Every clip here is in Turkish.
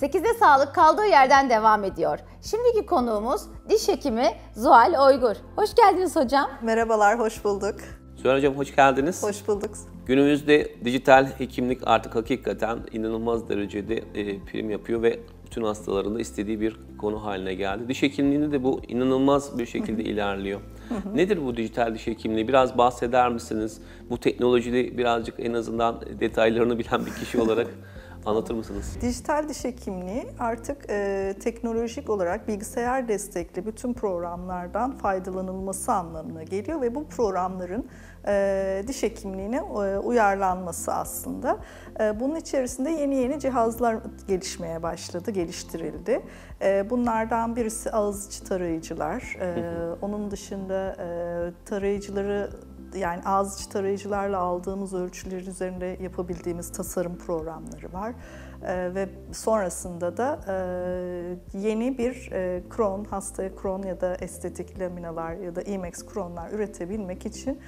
8'de sağlık kaldığı yerden devam ediyor. Şimdiki konuğumuz diş hekimi Zuhal Oygur. Hoş geldiniz hocam. Merhabalar, hoş bulduk. Zuhal Hocam hoş geldiniz. Hoş bulduk. Günümüzde dijital hekimlik artık hakikaten inanılmaz derecede prim yapıyor ve bütün hastaların da istediği bir konu haline geldi. Diş hekimliğinde de bu inanılmaz bir şekilde ilerliyor. Nedir bu dijital diş hekimliği? Biraz bahseder misiniz? Bu teknolojide birazcık en azından detaylarını bilen bir kişi olarak anlatır mısınız? Dijital diş hekimliği artık teknolojik olarak bilgisayar destekli bütün programlardan faydalanılması anlamına geliyor ve bu programların diş hekimliğine uyarlanması aslında. Bunun içerisinde yeni cihazlar gelişmeye başladı, geliştirildi. Bunlardan birisi ağız içi tarayıcılar. Onun dışında tarayıcıları, yani ağız içi tarayıcılarla aldığımız ölçüler üzerinde yapabildiğimiz tasarım programları var. Ve sonrasında da yeni bir kron, hastaya kron ya da estetik laminalar ya da IMAX kronlar üretebilmek için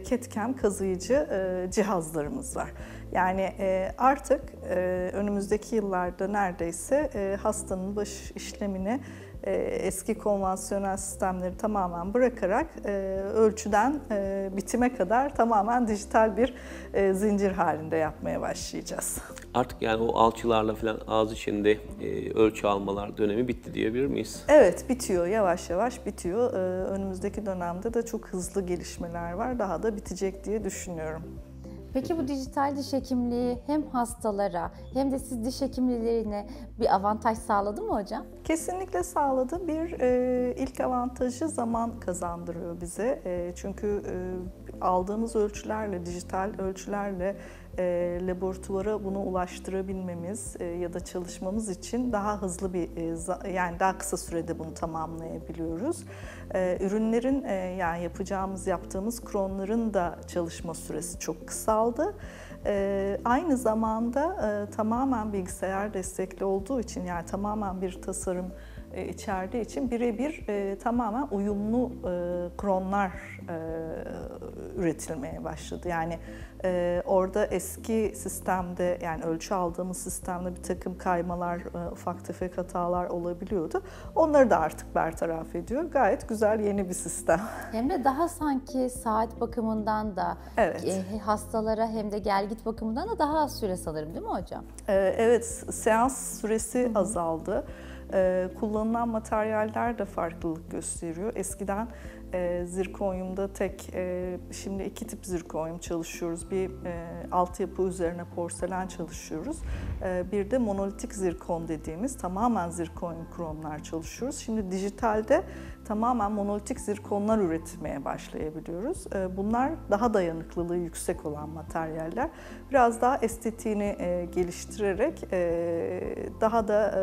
CAD/CAM kazıyıcı cihazlarımız var. Yani artık önümüzdeki yıllarda neredeyse hastanın baş işlemini eski konvansiyonel sistemleri tamamen bırakarak ölçüden bitime kadar tamamen dijital bir zincir halinde yapmaya başlayacağız. Artık yani o alçılarla falan ağız içinde ölçü almalar dönemi bitti diyebilir miyiz? Evet, bitiyor. Yavaş yavaş bitiyor. Önümüzdeki dönemde de çok hızlı gelişmeler var. Daha da bitecek diye düşünüyorum. Peki bu dijital diş hekimliği hem hastalara hem de siz diş hekimlilerine bir avantaj sağladı mı hocam? Kesinlikle sağladı. İlk avantajı zaman kazandırıyor bize. Çünkü aldığımız ölçülerle, dijital ölçülerle laboratuvara bunu ulaştırabilmemiz ya da çalışmamız için daha hızlı yani daha kısa sürede bunu tamamlayabiliyoruz. Ürünlerin yani yaptığımız kronların da çalışma süresi çok kısaldı. Aynı zamanda tamamen bilgisayar destekli olduğu için, yani tamamen bir tasarım içerdiği için birebir tamamen uyumlu kronlar üretilmeye başladı. Yani orada eski sistemde, yani ölçü aldığımız sistemde bir takım kaymalar, ufak tefek hatalar olabiliyordu. Onları da artık bertaraf ediyor. Gayet güzel yeni bir sistem. Hem de daha sanki saat bakımından da evet. Hastalara hem de gel git bakımından da daha az süre sanırım, değil mi hocam? Evet, seans süresi azaldı. Kullanılan materyaller de farklılık gösteriyor. Eskiden zirkonyumda şimdi 2 tip zirkonyum çalışıyoruz. Bir altyapı üzerine porselen çalışıyoruz. Bir de monolitik zirkon dediğimiz tamamen zirkonyum kronlar çalışıyoruz. Şimdi dijitalde tamamen monolitik zirkonlar üretmeye başlayabiliyoruz. Bunlar daha dayanıklılığı yüksek olan materyaller. Biraz daha estetiğini geliştirerek daha da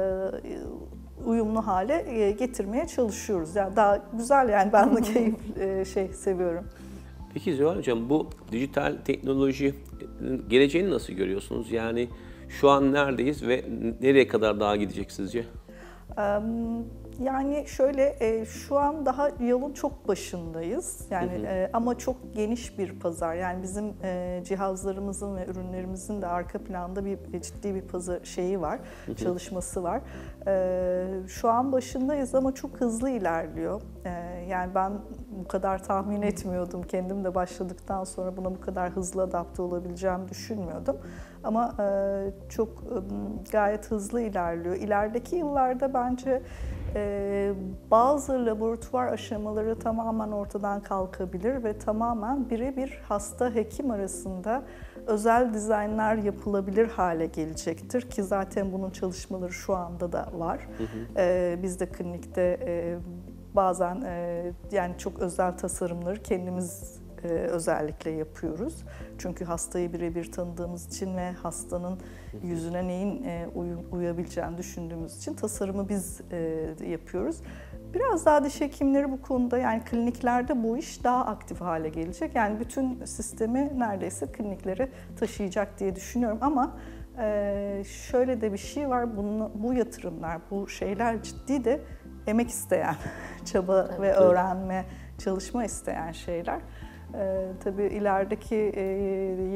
uyumlu hale getirmeye çalışıyoruz. Yani daha güzel, yani ben de seviyorum. Peki Zuhal Hocam, bu dijital teknoloji geleceğini nasıl görüyorsunuz? Yani şu an neredeyiz ve nereye kadar daha gidecek sizce? Yani şu an daha yolun çok başındayız. Yani ama çok geniş bir pazar. Yani bizim cihazlarımızın ve ürünlerimizin de arka planda ciddi bir pazar var, çalışması var. Şu an başındayız ama çok hızlı ilerliyor. Yani ben bu kadar tahmin etmiyordum. Kendim de başladıktan sonra buna bu kadar hızlı adapte olabileceğimi düşünmüyordum. Ama gayet hızlı ilerliyor. İlerideki yıllarda bence bazı laboratuvar aşamaları tamamen ortadan kalkabilir ve tamamen birebir hasta hekim arasında özel dizaynlar yapılabilir hale gelecektir ki zaten bunun çalışmaları şu anda da var. Biz de klinikte bazen yani çok özel tasarımları kendimiz özellikle yapıyoruz. Çünkü hastayı birebir tanıdığımız için ve hastanın yüzüne neyin uyabileceğini düşündüğümüz için tasarımı biz yapıyoruz. Biraz daha diş hekimleri bu konuda, yani kliniklerde bu iş daha aktif hale gelecek. Yani bütün sistemi neredeyse kliniklere taşıyacak diye düşünüyorum ama şöyle de bir şey var, bu yatırımlar, bu şeyler ciddi de emek isteyen, çaba ve öğrenme, çalışma isteyen şeyler. Tabii ilerideki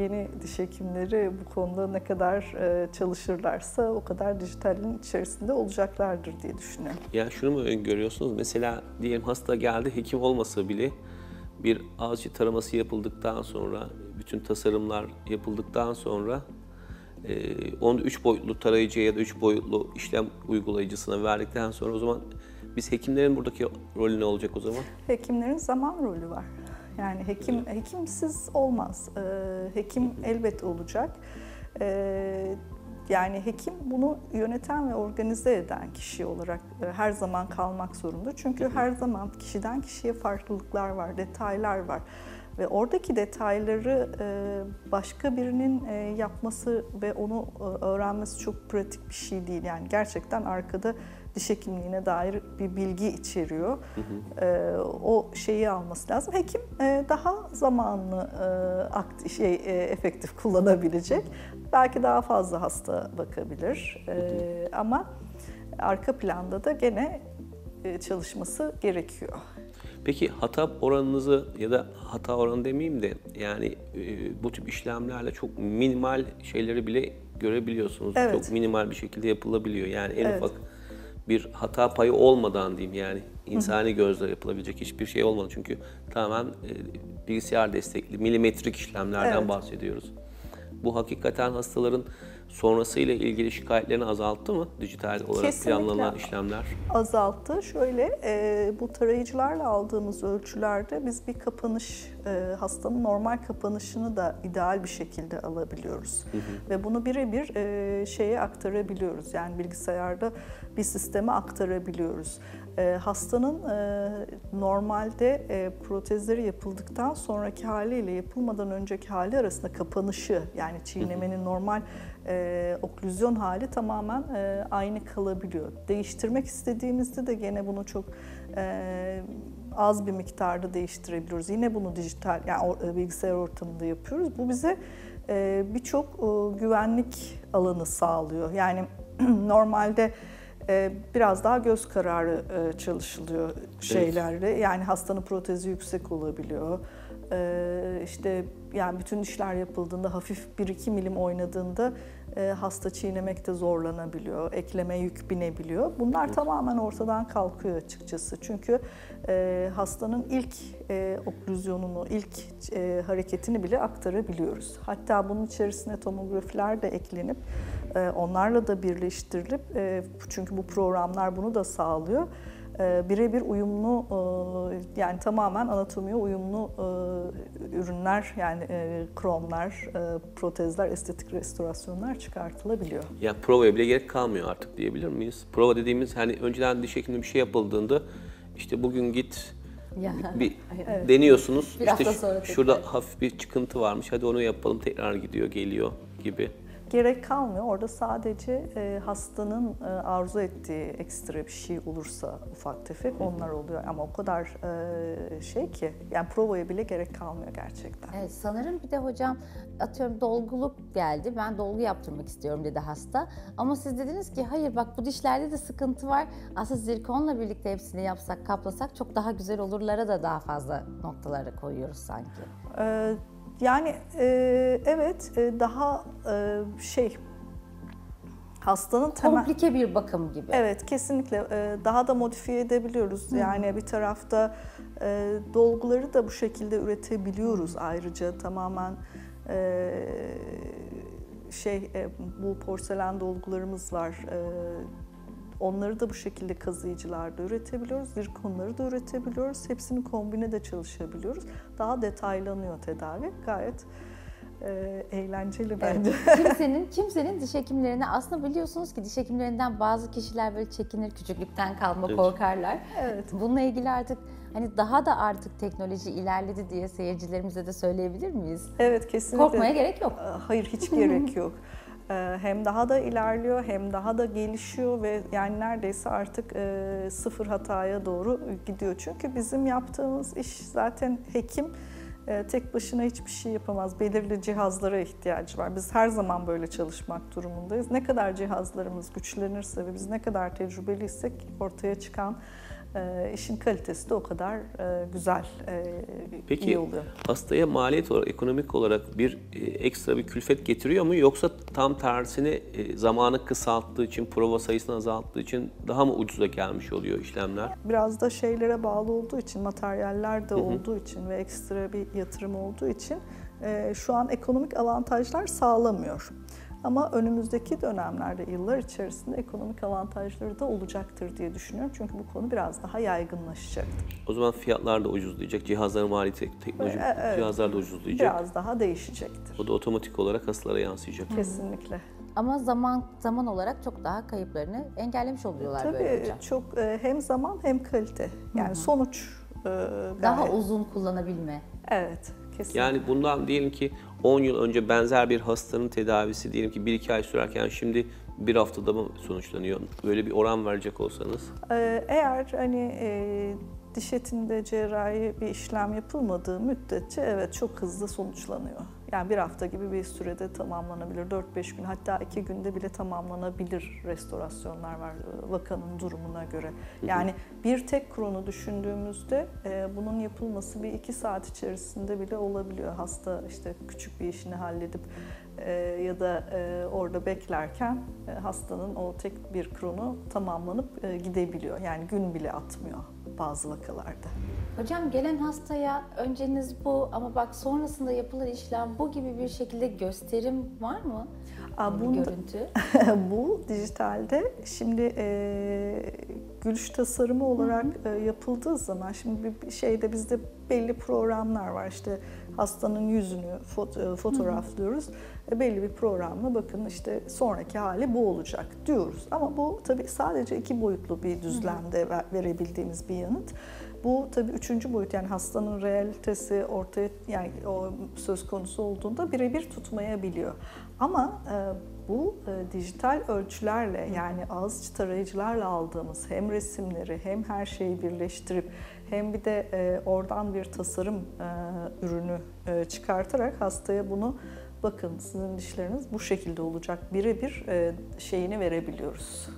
yeni diş hekimleri bu konuda ne kadar çalışırlarsa o kadar dijitalin içerisinde olacaklardır diye düşünüyorum. Yani şunu mu öngörüyorsunuz? Mesela diyelim hasta geldi, hekim olmasa bile bir ağız içi taraması yapıldıktan sonra, bütün tasarımlar yapıldıktan sonra onu 3 boyutlu tarayıcıya ya da 3 boyutlu işlem uygulayıcısına verdikten sonra o zaman biz hekimlerin buradaki rolü ne olacak o zaman? Hekimlerin zaman rolü var. Yani hekimsiz olmaz. Hekim elbet olacak. Yani hekim bunu yöneten ve organize eden kişi olarak her zaman kalmak zorunda. Çünkü her zaman kişiden kişiye farklılıklar var, detaylar var. Ve oradaki detayları başka birinin yapması ve onu öğrenmesi çok pratik bir şey değil. Yani gerçekten arkada diş hekimliğine dair bir bilgi içeriyor. O şeyi alması lazım. Hekim daha zamanlı, efektif kullanabilecek. Belki daha fazla hasta bakabilir. Ama arka planda da gene çalışması gerekiyor. Peki hata oranınızı ya da hata oranı demeyeyim de yani bu tip işlemlerle çok minimal şeyleri bile görebiliyorsunuz. Evet. Çok minimal bir şekilde yapılabiliyor. Yani en Evet. ufak bir hata payı olmadan diyeyim yani insani gözle yapılabilecek hiçbir şey olmadı. Çünkü tamamen bilgisayar destekli milimetrik işlemlerden Evet. bahsediyoruz. Bu hakikaten hastaların sonrasıyla ilgili şikayetlerini azalttı mı? Dijital olarak Kesinlikle planlanan işlemler. azalttı. Şöyle, bu tarayıcılarla aldığımız ölçülerde biz bir kapanış, hastanın normal kapanışını da ideal bir şekilde alabiliyoruz. Ve bunu birebir şeye aktarabiliyoruz. Yani bilgisayarda bir sisteme aktarabiliyoruz. Hastanın normalde protezleri yapıldıktan sonraki haliyle yapılmadan önceki hali arasında kapanışı, yani çiğnemenin normal oklüzyon hali tamamen aynı kalabiliyor. Değiştirmek istediğimizde de gene bunu çok az bir miktarda değiştirebiliyoruz. Yine bunu dijital, yani bilgisayar ortamında yapıyoruz. Bu bize birçok güvenlik alanı sağlıyor. Yani normalde biraz daha göz kararı çalışılıyor şeylerle. Yani hastanın protezi yüksek olabiliyor. İşte yani bütün işler yapıldığında hafif 1-2 milim oynadığında hasta çiğnemekte zorlanabiliyor, ekleme yük binebiliyor. Bunlar tamamen ortadan kalkıyor açıkçası. Çünkü hastanın ilk oklüzyonunu, ilk hareketini bile aktarabiliyoruz. Hatta bunun içerisine tomografiler de eklenip onlarla da birleştirilip, çünkü bu programlar bunu da sağlıyor. Birebir uyumlu, yani tamamen anatomiye uyumlu ürünler, yani kromlar, protezler, estetik restorasyonlar çıkartılabiliyor. Ya provaya bile gerek kalmıyor artık diyebilir miyiz? Prova dediğimiz hani önceden diş hekiminde bir şey yapıldığında işte bugün git bir Evet. deniyorsunuz. Bir İşte hafta sonra şurada tekrar. hafif bir çıkıntı varmış. Hadi onu yapalım, tekrar gidiyor, geliyor gibi. Gerek kalmıyor. Orada sadece hastanın arzu ettiği ekstra bir şey olursa ufak tefek onlar oluyor. Ama o kadar şey ki, yani provaya bile gerek kalmıyor gerçekten. Evet, sanırım bir de hocam atıyorum dolguluk geldi. Ben dolgu yaptırmak istiyorum dedi hasta. Ama siz dediniz ki hayır bak bu dişlerde de sıkıntı var. Aslında zirkonla birlikte hepsini yapsak, kaplasak çok daha güzel olurlara da daha fazla noktalara koyuyoruz sanki. Yani evet, daha hastanın temel... Komplike bir bakım gibi. Evet, kesinlikle daha da modifiye edebiliyoruz. Yani bir tarafta dolguları da bu şekilde üretebiliyoruz ayrıca tamamen bu porselen dolgularımız var. Onları da bu şekilde kazıyıcılarda üretebiliyoruz, zirkonları da üretebiliyoruz. Hepsini kombine de çalışabiliyoruz. Daha detaylanıyor tedavi. Gayet eğlenceli bence. Evet. Kimsenin diş hekimlerine, aslında biliyorsunuz ki diş hekimlerinden bazı kişiler böyle çekinir, küçüklükten kalma, Evet. korkarlar. Evet. Bununla ilgili artık hani daha da artık teknoloji ilerledi diye seyircilerimize de söyleyebilir miyiz? Evet, kesinlikle. Korkmaya gerek yok. Hayır, hiç gerek yok. Hem daha da ilerliyor, hem daha da gelişiyor ve yani neredeyse artık sıfır hataya doğru gidiyor. Çünkü bizim yaptığımız iş zaten hekim tek başına hiçbir şey yapamaz. Belirli cihazlara ihtiyacı var. Biz her zaman böyle çalışmak durumundayız. Ne kadar cihazlarımız güçlenirse ve biz ne kadar tecrübeliysek ortaya çıkan işin kalitesi de o kadar güzel, Peki, iyi oluyor. hastaya maliyet olarak, ekonomik olarak bir ekstra bir külfet getiriyor mu? Yoksa tam tersine zamanı kısalttığı için, prova sayısını azalttığı için daha mı ucuza gelmiş oluyor işlemler? Biraz da şeylere bağlı olduğu için, materyaller de olduğu için ve ekstra bir yatırım olduğu için şu an ekonomik avantajlar sağlamıyor. Ama önümüzdeki dönemlerde, yıllar içerisinde ekonomik avantajları da olacaktır diye düşünüyorum. Çünkü bu konu biraz daha yaygınlaşacaktır. O zaman fiyatlar da ucuzlayacak, cihazların maliyeti, teknolojik cihazlar da ucuzlayacak. Biraz daha değişecektir. O da otomatik olarak hastalara yansıyacak. Kesinlikle. Ama zaman olarak çok daha kayıplarını engellemiş oluyorlar böylece. Tabii çok hem zaman hem kalite. Yani sonuç Daha gayet. uzun kullanabilme. Evet, kesinlikle. Yani bundan diyelim ki 10 yıl önce benzer bir hastanın tedavisi diyelim ki 1-2 ay sürerken şimdi bir haftada mı sonuçlanıyor? Böyle bir oran verecek olsanız. Eğer hani diş etinde cerrahi bir işlem yapılmadığı müddetçe evet çok hızlı sonuçlanıyor. Yani bir hafta gibi bir sürede tamamlanabilir. 4-5 gün hatta 2 günde bile tamamlanabilir restorasyonlar var vakanın durumuna göre. Yani bir tek kronu düşündüğümüzde bunun yapılması bir 2 saat içerisinde bile olabiliyor. Hasta işte küçük bir işini halledip ya da orada beklerken hastanın o tek bir kronu tamamlanıp gidebiliyor. Yani gün bile atmıyor bazı vakalarda. Hocam gelen hastaya önceniz bu ama bak sonrasında yapılan işlem bu gibi bir şekilde gösterim var mı? Görüntü. Bu dijitalde şimdi gülüş tasarımı olarak yapıldığı zaman şimdi bir şeyde bizde belli programlar var işte hastanın yüzünü fotoğraflıyoruz. Belli bir programla bakın işte sonraki hali bu olacak diyoruz. Ama bu tabii sadece 2 boyutlu bir düzlemde verebildiğimiz bir yanıt. Bu tabii 3. boyut yani hastanın realitesi ortaya yani o söz konusu olduğunda birebir tutmayabiliyor. Ama bu dijital ölçülerle yani ağız içi tarayıcılarla aldığımız hem resimleri hem her şeyi birleştirip hem bir de oradan bir tasarım ürünü çıkartarak hastaya bunu bakın sizin dişleriniz bu şekilde olacak birebir şeyini verebiliyoruz.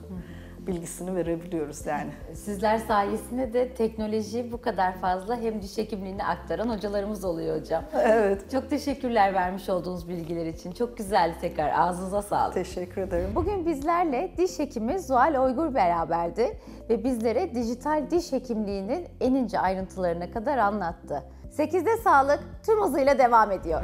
Bilgisini verebiliyoruz yani. Sizler sayesinde de teknolojiyi bu kadar fazla hem diş hekimliğine aktaran hocalarımız oluyor hocam. Evet. Çok teşekkürler vermiş olduğunuz bilgiler için. Çok güzeldi tekrar. Ağzınıza sağlık. Teşekkür ederim. Bugün bizlerle diş hekimi Zuhal Oygur beraberdi ve bizlere dijital diş hekimliğinin en ince ayrıntılarına kadar anlattı. 8'de sağlık tüm hızıyla devam ediyor.